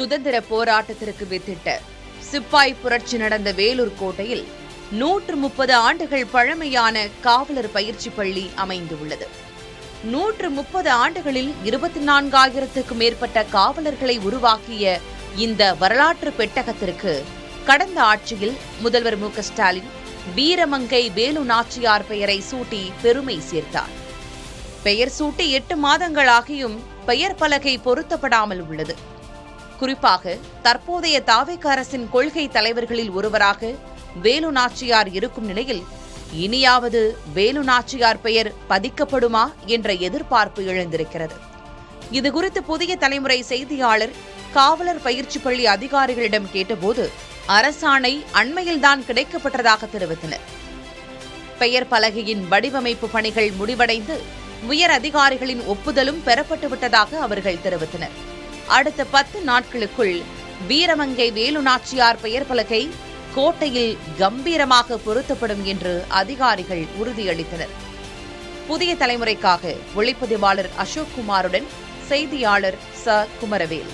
சுதந்திர போராட்டத்திற்கு வித்திட்ட சிப்பாய் புரட்சி நடந்த வேலூர் கோட்டையில் 130 ஆண்டுகள் பழமையான காவலர் பயிற்சி பள்ளி அமைந்துள்ளது. 130 ஆண்டுகளில் 24,000க்கும் மேற்பட்ட காவலர்களை உருவாக்கிய இந்த வரலாற்று பெட்டகத்திற்கு கடந்த ஆட்சியில் முதல்வர் மு.க.ஸ்டாலின் வீரமங்கை வேலு நாச்சியார் பெயரை சூட்டி பெருமை சேர்த்தார். பெயர் சூட்டி 8 மாதங்களாகியும் பெயர் பலகை பொருத்தப்படாமல் உள்ளது. குறிப்பாக தற்போதைய தாவேக அரசின் கொள்கை தலைவர்களில் ஒருவராக வேலு நாச்சியார் இருக்கும் நிலையில் இனியாவது வேலு நாச்சியார் பெயர் பதிக்கப்படுமா என்ற எதிர்பார்ப்பு எழுந்திருக்கிறது. இதுகுறித்து புதிய தலைமுறை செய்தியாளர் காவலர் பயிற்சி பள்ளி அதிகாரிகளிடம் கேட்டபோது அரசாணை அண்மையில்தான் கிடைக்கப்பட்டதாக தெரிவித்தனர். பெயர் பலகையின் வடிவமைப்பு பணிகள் முடிவடைந்து உயர் அதிகாரிகளின் ஒப்புதலும் பெறப்பட்டுவிட்டதாக அவர்கள் தெரிவித்தனர். அடுத்த 10 நாட்களுக்குள் வீரமங்கை வேலு நாச்சியார் பெயர் பலகை கோட்டையில் கம்பீரமாக பொருத்தப்படும் என்று அதிகாரிகள் உறுதியளித்தனர். புதிய தலைமுறைக்காக ஒளிப்பதிவாளர் அசோக் குமாருடன் செய்தியாளர் ச. குமரவேல்.